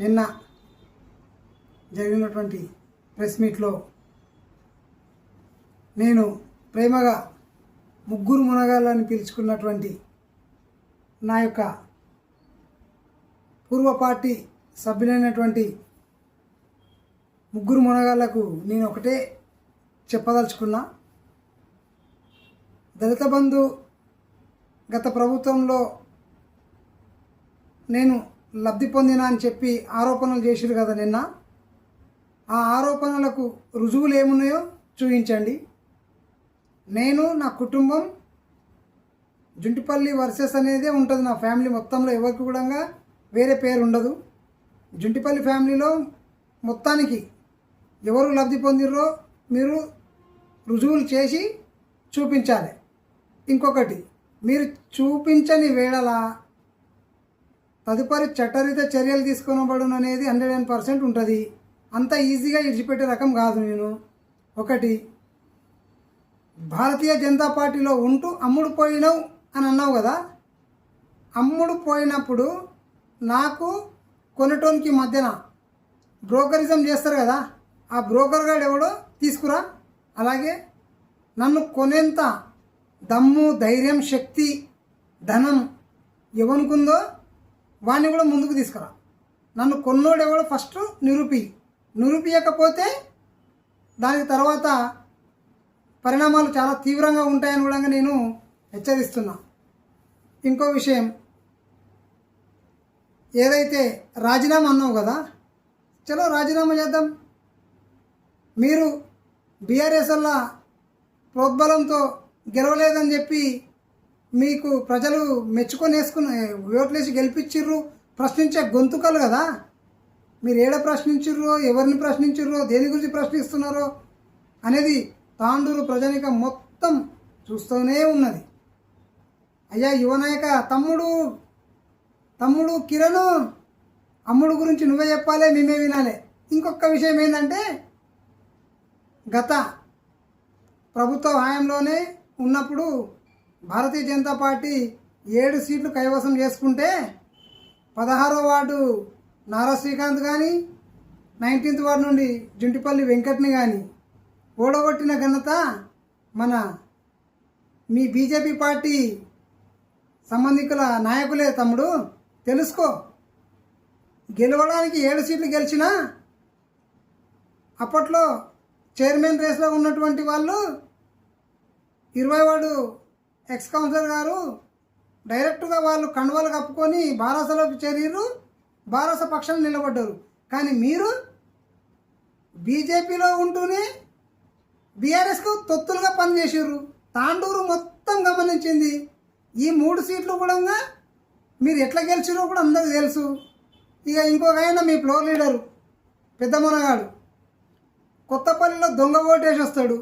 నిన్న జరిగినటువంటి ప్రెస్ మీట్లో నేను ప్రేమగా ముగ్గురు మునగాళ్ళని పిలుచుకున్నటువంటి నా యొక్క పూర్వ పార్టీ సభ్యులైనటువంటి ముగ్గురు మునగాళ్లకు నేను ఒకటే చెప్పదలుచుకున్నా. దళిత బంధు గత ప్రభుత్వంలో నేను లబ్ధి పొందినా అని చెప్పి ఆరోపణలు చేసిరు కదా నిన్న. ఆ ఆరోపణలకు రుజువులు ఏమున్నాయో చూపించండి. నేను నా కుటుంబం జుంటిపల్లి వర్సెస్ అనేదే ఉంటుంది. నా ఫ్యామిలీ మొత్తంలో ఎవరికి కూడా వేరే పేరు ఉండదు. జుంటిపల్లి ఫ్యామిలీలో మొత్తానికి ఎవరు లబ్ధి పొందిర్రో మీరు రుజువులు చేసి చూపించాలి. ఇంకొకటి, మీరు చూపించని వేళల తదుపరి చట్టరీత చర్యలు తీసుకోనబడును అనేది 100% ఉంటుంది. అంత ఈజీగా ఇడిచిపెట్టే రకం కాదు నేను. ఒకటి, భారతీయ జనతా పార్టీలో ఉంటూ అమ్ముడు పోయినావు అని అన్నావు కదా. అమ్ముడు పోయినప్పుడు నాకు కొనటోనికి మధ్యన బ్రోకరిజం చేస్తారు కదా, ఆ బ్రోకర్ గాడు ఎవడో తీసుకురా. అలాగే నన్ను కొనేంత దమ్ము, ధైర్యం, శక్తి, ధనం ఎవనుకుందో వాడిని కూడా ముందుకు తీసుకురా. నన్ను కొన్నోడు ఎవడో ఫస్ట్ నిరూపించకపోతే దానికి తర్వాత పరిణామాలు చాలా తీవ్రంగా ఉంటాయని కూడా నేను హెచ్చరిస్తున్నా. ఇంకో విషయం, ఏదైతే రాజీనామా అన్నావు కదా, చలో రాజీనామా చేద్దాం. మీరు బీఆర్ఎస్ వల్ల ప్రోద్బలంతో గెలవలేదని చెప్పి మీకు ప్రజలు మెచ్చుకొని ఓట్లేసి గెలిపించిర్రు. ప్రశ్నించే గొంతుకలు కదా మీరు. ఏడ ప్రశ్నించిర్రో, ఎవరిని ప్రశ్నించిర్రో, దేని గురించి ప్రశ్నిస్తున్నారో అనేది తాండూరు ప్రజానికం మొత్తం చూస్తూనే ఉన్నది. అయ్యా యువనాయక తమ్ముడు కిరణ్, అమ్ముడు గురించి నువ్వే చెప్పాలి, మేమే వినాలి. ఇంకొక విషయం ఏంటంటే, గత ప్రభుత్వ హయాంలోనే ఉన్నప్పుడు భారతీయ జనతా పార్టీ 7 సీట్లు కైవసం చేసుకుంటే 16వ వార్డు నారా శ్రీకాంత్ కానీ, 19th వార్డు నుండి జుంటిపల్లి వెంకట్ని కానీ ఓడగొట్టిన ఘనత మీ బీజేపీ పార్టీ సంబంధికుల నాయకులే. తమ్ముడు తెలుసుకో, గెలవడానికి 7 సీట్లు గెలిచినా అప్పట్లో చైర్మన్ రేస్లో ఉన్నటువంటి వాళ్ళు 20 వార్డు ఎక్స్ కౌన్సిలర్ గారు డైరెక్ట్గా వాళ్ళు కండువాలు కప్పుకొని బారాసలోకి చేరిరు, బారాస పక్షాన్ని నిలబడ్డారు. కానీ మీరు బీజేపీలో ఉంటూనే బీఆర్ఎస్కు తొత్తులుగా పనిచేసారు. తాండూరు మొత్తం గమనించింది. ఈ 3 సీట్లు కూడా మీరు ఎట్లా గెలిచిరో కూడా అందరికీ తెలుసు. ఇక ఇంకొక ఆయన మీ ఫ్లోర్ లీడరు పెద్ద మునగాడు కొత్తపల్లిలో దొంగ ఓటేసి వస్తాడు,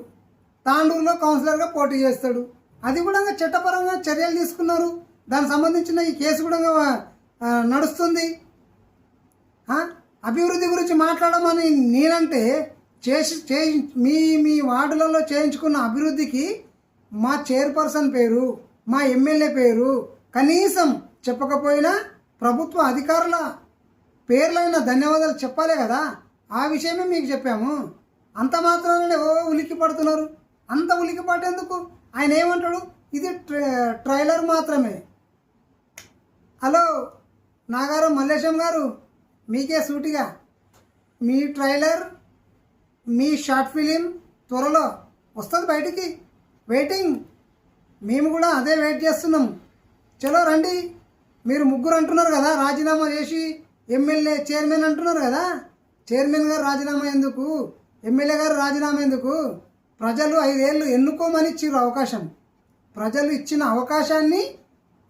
తాండూరులో కౌన్సిలర్గా పోటీ చేస్తాడు. అది కూడా చట్టపరంగా చర్యలు తీసుకున్నారు. దానికి సంబంధించిన ఈ కేసు కూడా నడుస్తుంది. అభివృద్ధి గురించి మాట్లాడమని నేనంటే మీ వార్డులలో చేయించుకున్న అభివృద్ధికి మా చైర్పర్సన్ పేరు, మా ఎమ్మెల్యే పేరు కనీసం చెప్పకపోయినా ప్రభుత్వ అధికారుల పేర్లైన ధన్యవాదాలు చెప్పాలే కదా. ఆ విషయమే మీకు చెప్పాము. అంత మాత్రానే ఉలిక్కి పడుతున్నారు. అంత ఉలిక్కి పట్టేందుకు ఆయన ఏమంటాడు, ఇది ట్రైలర్ మాత్రమే. హలో నాగారం మల్లేశం గారు, మీకే సూటిగా, మీ ట్రైలర్, మీ షార్ట్ ఫిలిం త్వరలో వస్తుంది బయటికి. వెయిటింగ్. మేము కూడా అదే వెయిట్ చేస్తున్నాం. చలో రండి. మీరు ముగ్గురు అంటున్నారు కదా రాజీనామా చేసి ఎమ్మెల్యే చైర్మన్ అంటున్నారు కదా. చైర్మన్ గారు రాజీనామా ఎందుకు, ఎమ్మెల్యే గారు రాజీనామా ఎందుకు? ప్రజలు 5 ఏళ్ళు ఎన్నుకోమని ఇచ్చిర్రు అవకాశం. ప్రజలు ఇచ్చిన అవకాశాన్ని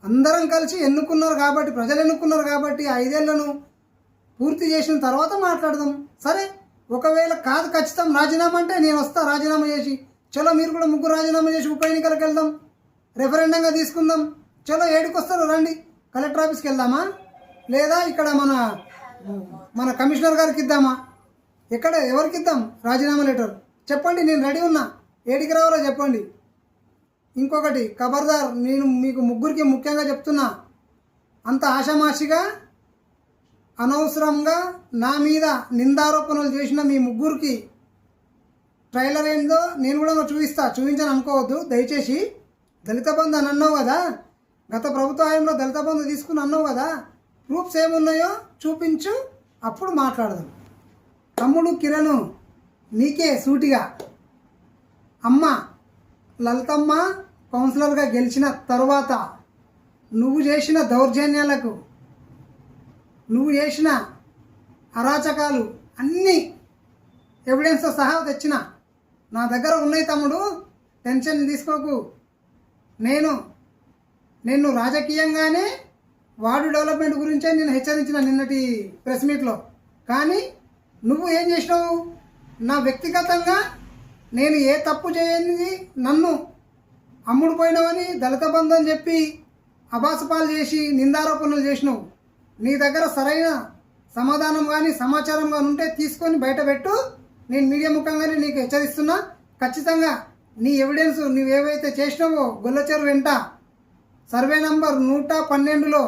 అందరం కలిసి ఎన్నుకున్నారు కాబట్టి, ప్రజలు ఎన్నుకున్నారు కాబట్టి 5 ఏళ్లను పూర్తి చేసిన తర్వాత మాట్లాడదాం. సరే, ఒకవేళ కాదు ఖచ్చితం రాజీనామా అంటే నేను వస్తా రాజీనామా చేసి. చలో మీరు కూడా ముగ్గురు రాజీనామా చేసి ఉప ఎన్నికలకు వెళ్దాం, రెఫరెండంగా తీసుకుందాం. చలో 7కి వస్తారు రండి. కలెక్టర్ ఆఫీస్కి వెళ్దామా, లేదా ఇక్కడ మన కమిషనర్ గారికి ఇద్దామా? ఎక్కడ ఎవరికి ఇద్దాం రాజీనామా లెటర్? చెప్పండి, నేను రెడీ ఉన్నా. 7కి రావాలో చెప్పండి. ఇంకొకటి ఖబర్దార్, నేను మీకు ముగ్గురికి ముఖ్యంగా చెప్తున్నా, అంత ఆషామాషిగా అనవసరంగా నా మీద నిందారోపణలు చేసిన మీ ముగ్గురికి ట్రైలర్ ఏందో నేను కూడా చూపించని అనుకోవద్దు దయచేసి. దళిత బంధు అని అన్నావు కదా, గత ప్రభుత్వ హయాంలో దళిత బంధు తీసుకుని అన్నావు కదా, ప్రూఫ్స్ ఏమున్నాయో చూపించు, అప్పుడు మాట్లాడదాం. తమ్ముడు కిరణ్, నీకే సూటిగా, అమ్మ లలితమ్మ కౌన్సిలర్గా గెలిచిన తరువాత నువ్వు చేసిన దౌర్జన్యాలకు, నువ్వు చేసిన అరాచకాలు అన్నీ ఎవిడెన్స్తో సహా తెచ్చిన నా దగ్గర ఉన్నాయి తమ్ముడు, టెన్షన్ తీసుకోకు. నేను రాజకీయంగానే వార్డు డెవలప్మెంట్ గురించే నేను హెచ్చరించిన నిన్నటి ప్రెస్ మీట్లో. కానీ నువ్వు ఏం చేసినావు, నా వ్యక్తిగతంగా నేను ఏ తప్పు చేయనిది నన్ను అమ్ముడు పోయినావని దళిత బంధు అని చెప్పి అబాసపాలు చేసి నిందారోపణలు చేసినావు. నీ దగ్గర సరైన సమాధానం కానీ సమాచారం కానీ ఉంటే తీసుకొని బయట పెట్టు. నేను మీడియా ముఖంగానే నీకు హెచ్చరిస్తున్నా. ఖచ్చితంగా నీ ఎవిడెన్స్ నువ్వేవైతే చేసినావో గొల్లచెరు వెంట సర్వే నంబర్ 112లో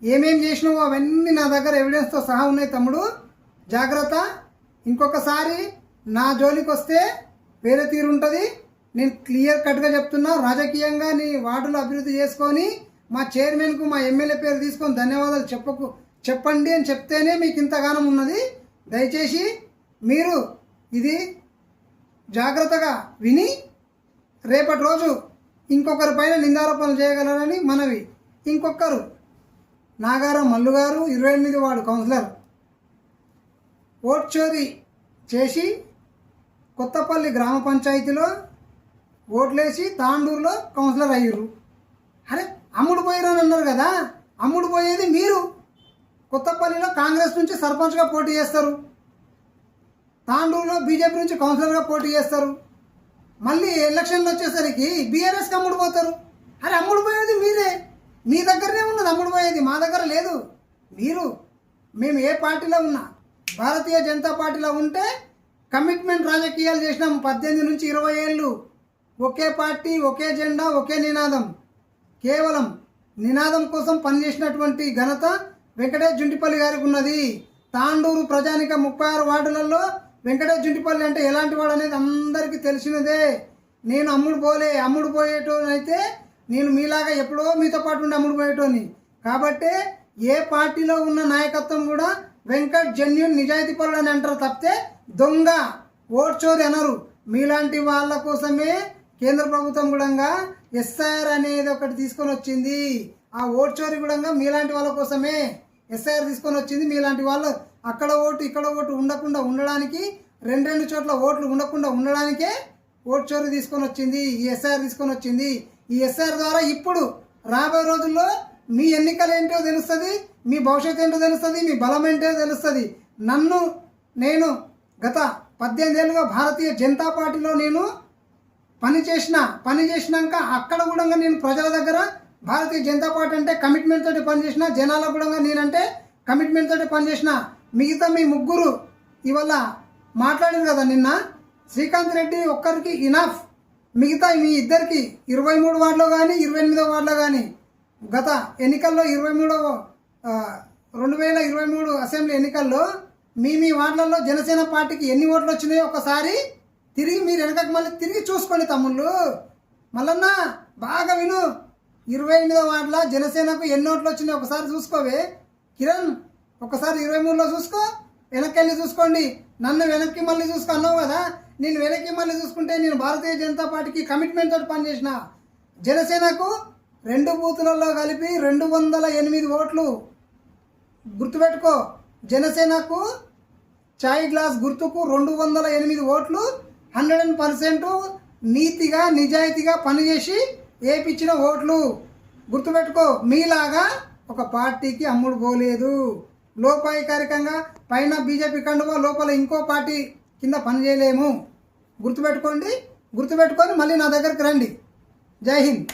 ఏమేం చేసినావో అవన్నీ నా దగ్గర ఎవిడెన్స్తో సహా ఉన్నాయి తమ్ముడు, జాగ్రత్త. ఇంకొకసారి నా జోలికి వస్తే వేరే తీరు ఉంటుంది. నేను క్లియర్ కట్గా చెప్తున్నా. రాజకీయంగా నీ వార్డులు అభివృద్ధి చేసుకొని మా చైర్మన్కు మా ఎమ్మెల్యే పేరు తీసుకొని ధన్యవాదాలు చెప్పండి అని చెప్తేనే మీకు ఇంతగానం ఉన్నది. దయచేసి మీరు ఇది జాగ్రత్తగా విని రేపటి రోజు ఇంకొకరి పైన నిందారోపణలు చేయగలరని మనవి. ఇంకొకరు నాగారం మల్లు గారు 28 వార్డు కౌన్సిలర్ ఓట్ చోరీ చేసి కొత్తపల్లి గ్రామ పంచాయతీలో ఓట్లేసి తాండూరులో కౌన్సిలర్ అయ్యారు. అరే అమ్ముడు పోయిరని అన్నారు కదా, అమ్ముడు పోయేది మీరు. కొత్తపల్లిలో కాంగ్రెస్ నుంచి సర్పంచ్గా పోటీ చేస్తారు, తాండూరులో బీజేపీ నుంచి కౌన్సిలర్గా పోటీ చేస్తారు. మళ్ళీ ఎలక్షన్లు వచ్చేసరికి బీఆర్ఎస్కి అమ్ముడు పోతారు. అరే అమ్ముడు పోయేది మీరే, మీ దగ్గరనే ఉన్నది అమ్ముడు పోయేది, మా దగ్గర లేదు. మేము ఏ పార్టీలో ఉన్నా, భారతీయ జనతా పార్టీలో ఉంటే కమిట్మెంట్ రాజకీయాలు చేసినాం. 18 నుంచి 20 ఏళ్ళు ఒకే పార్టీ, ఒకే జెండా, ఒకే నినాదం. కేవలం నినాదం కోసం పనిచేసినటువంటి ఘనత వెంకటేష్ జుంటిపల్లి గారికి ఉన్నది. తాండూరు ప్రజానిక 36 వార్డులలో వెంకటేష్ జుంటిపల్లి అంటే ఎలాంటి వాడు అనేది అందరికీ తెలిసినదే. నేను అమ్ముడు పోయేటోనైతే నేను మీలాగా ఎప్పుడో మీతో పాటు ఉండి అమ్ముడు పోయేటోని. కాబట్టి ఏ పార్టీలో ఉన్న నాయకత్వం కూడా వెంకట్ జెన్యూన్ నిజాయితీ పరుడు అని అంటారు తప్పితే దొంగ ఓట్ చోరీ అనరు. మీలాంటి వాళ్ళ కోసమే కేంద్ర ప్రభుత్వం కూడా ఎస్ఐఆర్ అనేది ఒకటి తీసుకొని వచ్చింది. ఆ ఓట్ చోరీ కూడా మీలాంటి వాళ్ళ కోసమే ఎస్ఐఆర్ తీసుకొని వచ్చింది. మీలాంటి వాళ్ళు అక్కడ ఓటు ఇక్కడ ఓటు ఉండకుండా ఉండడానికి, 2 చోట్ల ఓట్లు ఉండకుండా ఉండడానికే ఓట్ చోరీ తీసుకొని వచ్చింది, ఈ ఎస్ఐఆర్ తీసుకొని వచ్చింది. ఈ ఎస్ఐఆర్ ద్వారా ఇప్పుడు రాబోయే రోజుల్లో మీ ఎన్నికలు ఏంటో తెలుస్తుంది, మీ భవిష్యత్తు ఏంటో తెలుస్తుంది, మీ బలం ఏంటో తెలుస్తుంది. నేను గత 18 ఏళ్ళుగా భారతీయ జనతా పార్టీలో నేను పని చేసినాక అక్కడ కూడా నేను ప్రజల దగ్గర భారతీయ జనతా పార్టీ అంటే కమిట్మెంట్ తోటి పనిచేసిన, జనాలకు కూడా నేనంటే కమిట్మెంట్ తోటి పనిచేసిన. మిగతా మీ ముగ్గురు ఇవాళ మాట్లాడారు కదా నిన్న, శ్రీకాంత్ రెడ్డి ఒక్కరికి ఇనఫ్. మిగతా మీ ఇద్దరికి 23 వార్డులో కానీ 28వ వార్డులో కానీ గత ఎన్నికల్లో 2023 అసెంబ్లీ ఎన్నికల్లో మీ వార్డులలో జనసేన పార్టీకి ఎన్ని ఓట్లు వచ్చినాయో ఒకసారి తిరిగి మీరు వెనకకి మళ్ళీ తిరిగి చూసుకోండి తమ్ముళ్ళు. మళ్ళన్నా బాగా విను, 28వ వార్డులో జనసేనకు ఎన్ని ఓట్లు వచ్చినాయో ఒకసారి చూసుకోవే కిరణ్. ఒకసారి 23లో చూసుకో, వెనక్కి వెళ్ళి చూసుకోండి. నన్ను వెనక్కి మళ్ళీ చూసుకో అన్నావు కదా, నేను వెనక్కి మళ్ళీ చూసుకుంటే నేను భారతీయ జనతా పార్టీకి కమిట్మెంట్ తోటి పనిచేసిన. జనసేనకు 2 బూతులలో కలిపి 208 ఓట్లు. గుర్తుపెట్టుకో, జనసేనకు చాయ్ గ్లాస్ గుర్తుకు 208 ఓట్లు. 100% నీతిగా నిజాయితీగా పనిచేసి ఏపిచ్చిన ఓట్లు. గుర్తుపెట్టుకో, మీలాగా ఒక పార్టీకి అమ్ముడు పోలేదు. లోపాయికారికంగా పైన బీజేపీ కండువా, లోపల ఇంకో పార్టీ కింద పనిచేయలేము. గుర్తుపెట్టుకొని మళ్ళీ నా దగ్గరికి రండి. జై హింద్.